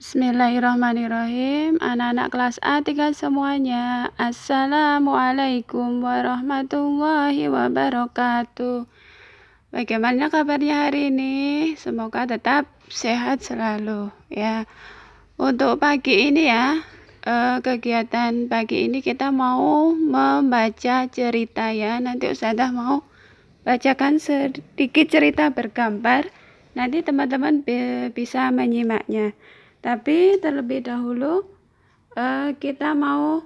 Bismillahirrahmanirrahim. Anak-anak kelas A3 semuanya, Assalamualaikum warahmatullahi wabarakatuh. Bagaimana kabarnya hari ini? Semoga tetap sehat selalu ya. Untuk pagi ini ya, kegiatan pagi ini kita mau membaca cerita ya. Nanti Ustazah mau bacakan sedikit cerita bergambar. Nanti teman-teman bisa menyimaknya. Tapi terlebih dahulu kita mau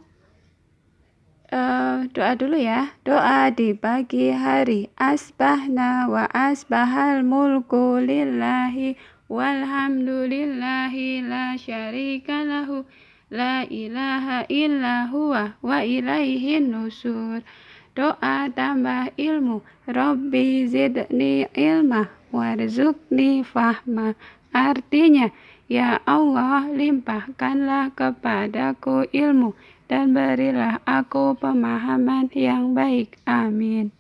doa dulu ya. Doa di pagi hari. Asbahna wa asbahal mulku lillahi walhamdulillahi la syarika lahu la ilaha illa huwa wa ilaihin nusur. Doa tambah ilmu. Rabbi zidni ilmah warzuqni fahma. Artinya, ya Allah, limpahkanlah kepadaku ilmu dan berilah aku pemahaman yang baik. Amin.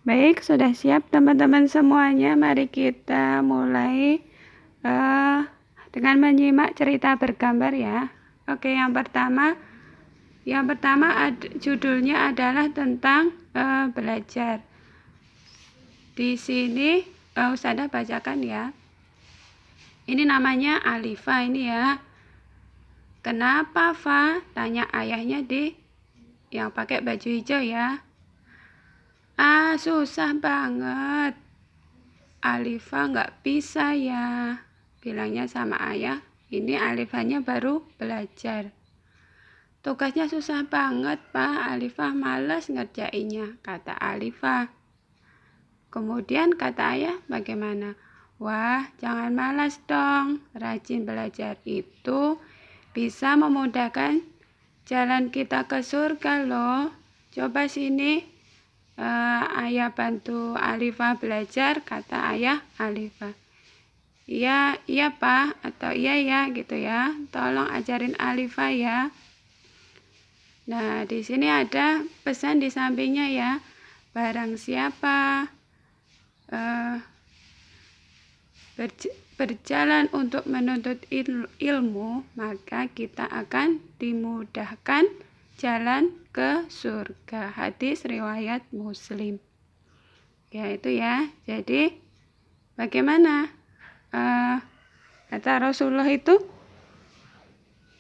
Baik, sudah siap teman-teman semuanya. Mari kita mulai dengan menyimak cerita bergambar ya. Oke, yang pertama judulnya adalah tentang belajar. Di sini Ustazah bacakan ya. Ini namanya Alifa ini ya. Kenapa Fa? Tanya ayahnya yang pakai baju hijau ya. Susah banget. Alifa nggak bisa ya. Bilangnya sama ayah. Ini Alifanya baru belajar. Tugasnya susah banget Pak. Alifa malas ngerjainnya, kata Alifa. Kemudian kata ayah, bagaimana? Wah, jangan malas dong. Rajin belajar itu bisa memudahkan jalan kita ke surga loh. Coba sini ayah bantu Alifa belajar, kata ayah Alifa. Iya Pak, atau iya ya gitu ya. Tolong ajarin Alifa ya. Nah, di sini ada pesan di sampingnya ya. Barang siapa berjalan untuk menuntut ilmu, maka kita akan dimudahkan jalan ke surga. Hadis riwayat Muslim. Ya itu ya. Jadi bagaimana? Kata Rasulullah itu,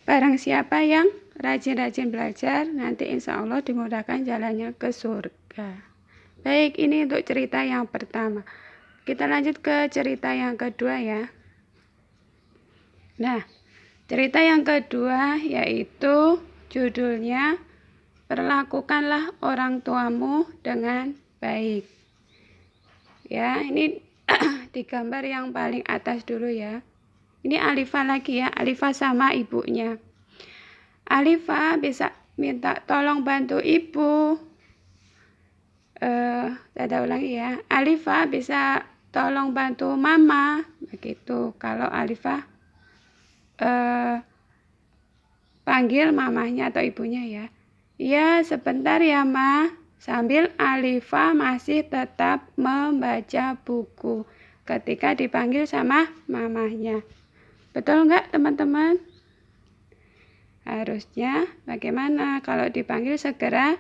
barang siapa yang rajin-rajin belajar, nanti insya Allah dimudahkan jalannya ke surga. Baik, ini untuk cerita yang pertama. Kita lanjut ke cerita yang kedua ya. Nah, cerita yang kedua yaitu judulnya Perlakukanlah orang tuamu dengan baik. Ya, ini di gambar yang paling atas dulu ya. Ini Alifa lagi ya, Alifa sama ibunya. Alifa bisa minta tolong bantu ibu. Saya ulangi ya. Alifa bisa tolong bantu mama, begitu. Kalau Alifa panggil mamahnya atau ibunya ya. Ya, sebentar ya Ma. Sambil Alifa masih tetap membaca buku ketika dipanggil sama mamahnya. Betul nggak teman-teman? Harusnya bagaimana kalau dipanggil segera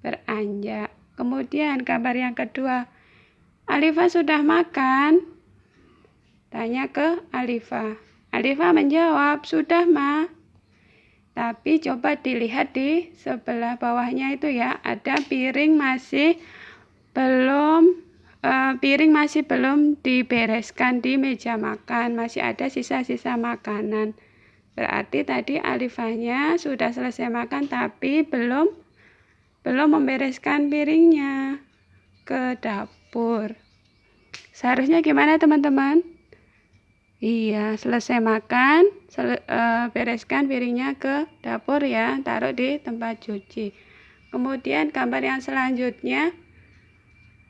beranjak. Kemudian gambar yang kedua. Alifa sudah makan? Tanya ke Alifa. Alifa menjawab, sudah Ma. Tapi coba dilihat di sebelah bawahnya itu ya, ada piring masih belum dibereskan di meja makan, masih ada sisa-sisa makanan. Berarti tadi Alifanya sudah selesai makan tapi belum membereskan piringnya ke dapur. Seharusnya gimana teman-teman? Iya, selesai makan, bereskan piringnya ke dapur ya, taruh di tempat cuci. Kemudian gambar yang selanjutnya,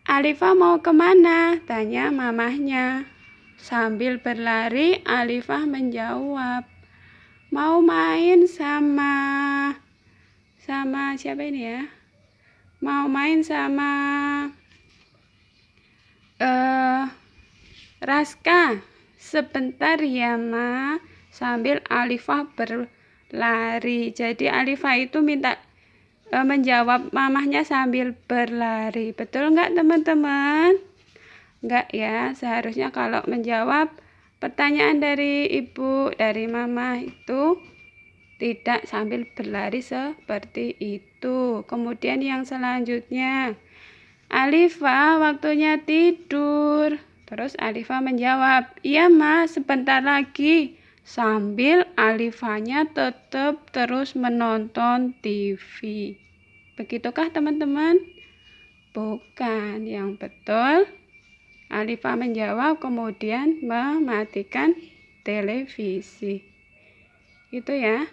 Alifa mau kemana? Tanya mamahnya. Sambil berlari, Alifa menjawab, mau main sama siapa ini ya? Mau main sama Raska. Sebentar ya Ma, sambil Alifah berlari. Jadi Alifah itu minta menjawab mamahnya sambil berlari. Betul nggak teman-teman? Nggak ya, seharusnya kalau menjawab pertanyaan dari ibu, dari mama itu tidak sambil berlari seperti itu. Kemudian yang selanjutnya, Alifah waktunya tidur. Terus Alifah menjawab, iya mas, sebentar lagi. Sambil Alifahnya tetap terus menonton TV. Begitukah teman-teman? Bukan, yang betul Alifah menjawab kemudian mematikan televisi. Itu ya.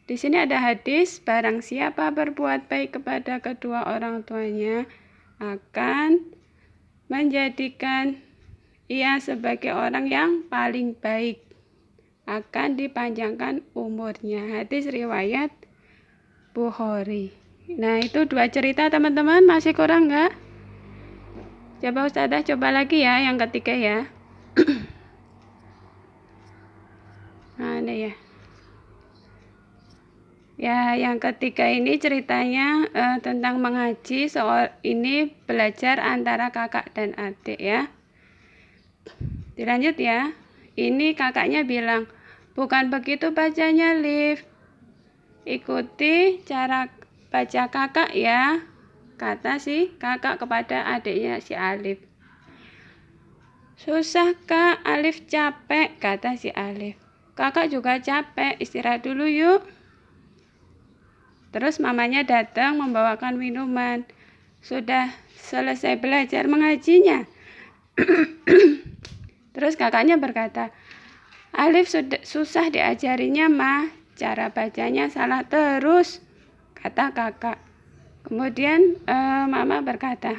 Di sini ada hadis, barang siapa berbuat baik kepada kedua orang tuanya akan menjadikan ia sebagai orang yang paling baik, akan dipanjangkan umurnya. Hadis riwayat Bukhari. Nah, itu 2 cerita teman-teman, masih kurang nggak? Coba Ustazah coba lagi ya yang ketiga ya. Mana ya? Ya, yang ketiga ini ceritanya tentang mengaji. Ini belajar antara kakak dan adik ya. Dilanjut ya. Ini kakaknya bilang, bukan begitu bacanya, Liv. Ikuti cara baca kakak ya, kata si kakak kepada adiknya si Alif. Susah kak, Alif capek, kata si Alif. Kakak juga capek, istirahat dulu yuk. Terus mamanya datang membawakan minuman. Sudah selesai belajar mengajinya. Terus kakaknya berkata, Alif susah diajarinya mah, cara bacanya salah terus, kata kakak. Kemudian mama berkata,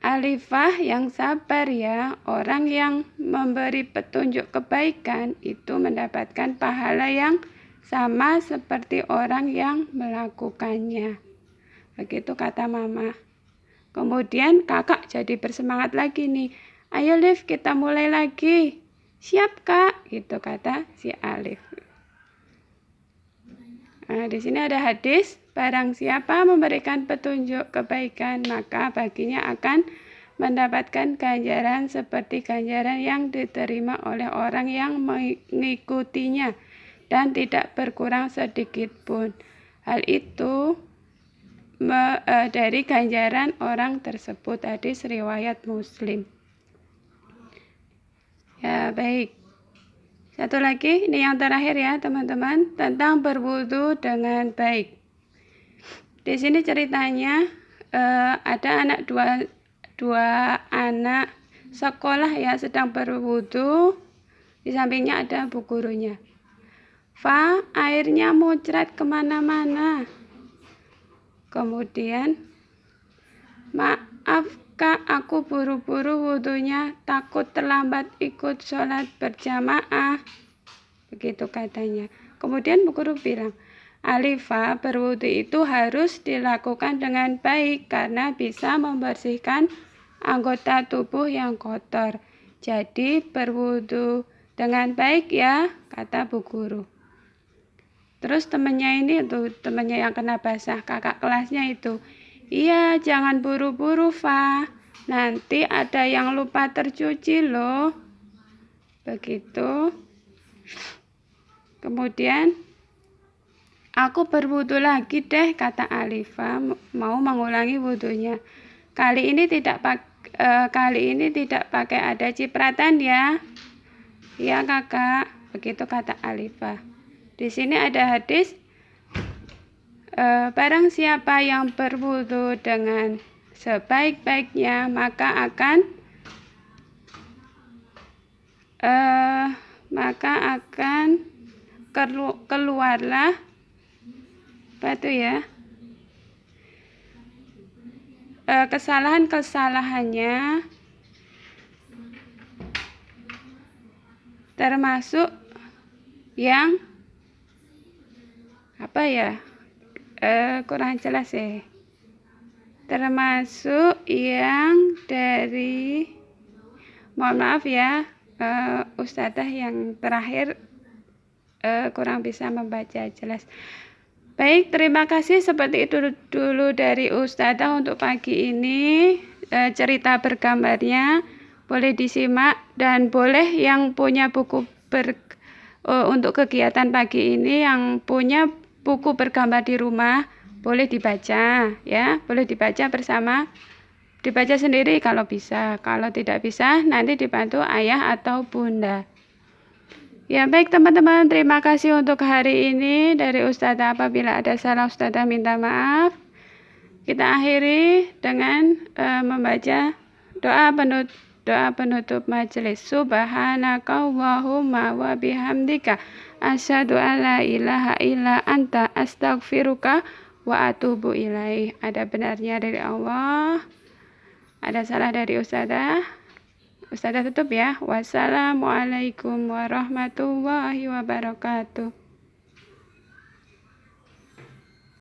Alifah yang sabar ya, orang yang memberi petunjuk kebaikan itu mendapatkan pahala yang sama seperti orang yang melakukannya. Begitu kata mama. Kemudian kakak jadi bersemangat lagi nih. Ayo Liv, kita mulai lagi. Siap kak, gitu kata si Alif. Nah, di sini ada hadis, barang siapa memberikan petunjuk kebaikan, maka baginya akan mendapatkan ganjaran seperti ganjaran yang diterima oleh orang yang mengikutinya dan tidak berkurang sedikit pun. Hal itu dari ganjaran orang tersebut. Hadis riwayat Muslim. Ya, baik. Satu lagi, ini yang terakhir ya teman-teman, tentang berwudu dengan baik. Di sini ceritanya ada anak dua anak sekolah ya sedang berwudu, di sampingnya ada bu gurunya. Fa, airnya muncrat kemana-mana. Kemudian, maaf kak, aku buru-buru wudunya, takut terlambat ikut sholat berjamaah. Begitu katanya. Kemudian bu guru bilang, Alifah, berwudu itu harus dilakukan dengan baik karena bisa membersihkan anggota tubuh yang kotor. Jadi berwudu dengan baik ya, kata bu guru. Terus temannya ini tuh, temannya yang kena basah, kakak kelasnya itu. Iya, jangan buru-buru, Fa. Nanti ada yang lupa tercuci loh. Begitu. Kemudian, aku berwudu lagi deh, kata Alifah, mau mengulangi wudunya. Kali ini tidak pakai ada cipratan ya. Iya, kakak. Begitu kata Alifah. Di sini ada hadis, barang siapa yang berwudu dengan sebaik-baiknya maka akan keluarlah apa ya, kesalahan-kesalahannya, termasuk yang apa ya, kurang jelas ya, termasuk yang dari, mohon maaf ya, Ustadzah yang terakhir kurang bisa membaca jelas. Baik, terima kasih. Seperti itu dulu dari Ustadzah untuk pagi ini. Cerita bergambarnya boleh disimak, dan boleh yang punya buku untuk kegiatan pagi ini, yang punya buku bergambar di rumah, boleh dibaca ya, boleh dibaca bersama, dibaca sendiri kalau bisa. Kalau tidak bisa, nanti dibantu ayah atau bunda. Ya baik teman-teman, terima kasih untuk hari ini dari Ustadzah. Apabila ada salah, Ustadzah minta maaf. Kita akhiri dengan membaca doa penutup majelis. Subhanakallahumma wa bihamdika asyhadu an la ilaha illa anta astaghfiruka wa atubu ilaih. Ada benarnya dari Allah, ada salah dari Ustadzah. Ustadzah tutup ya. Wassalamualaikum warahmatullahi wabarakatuh.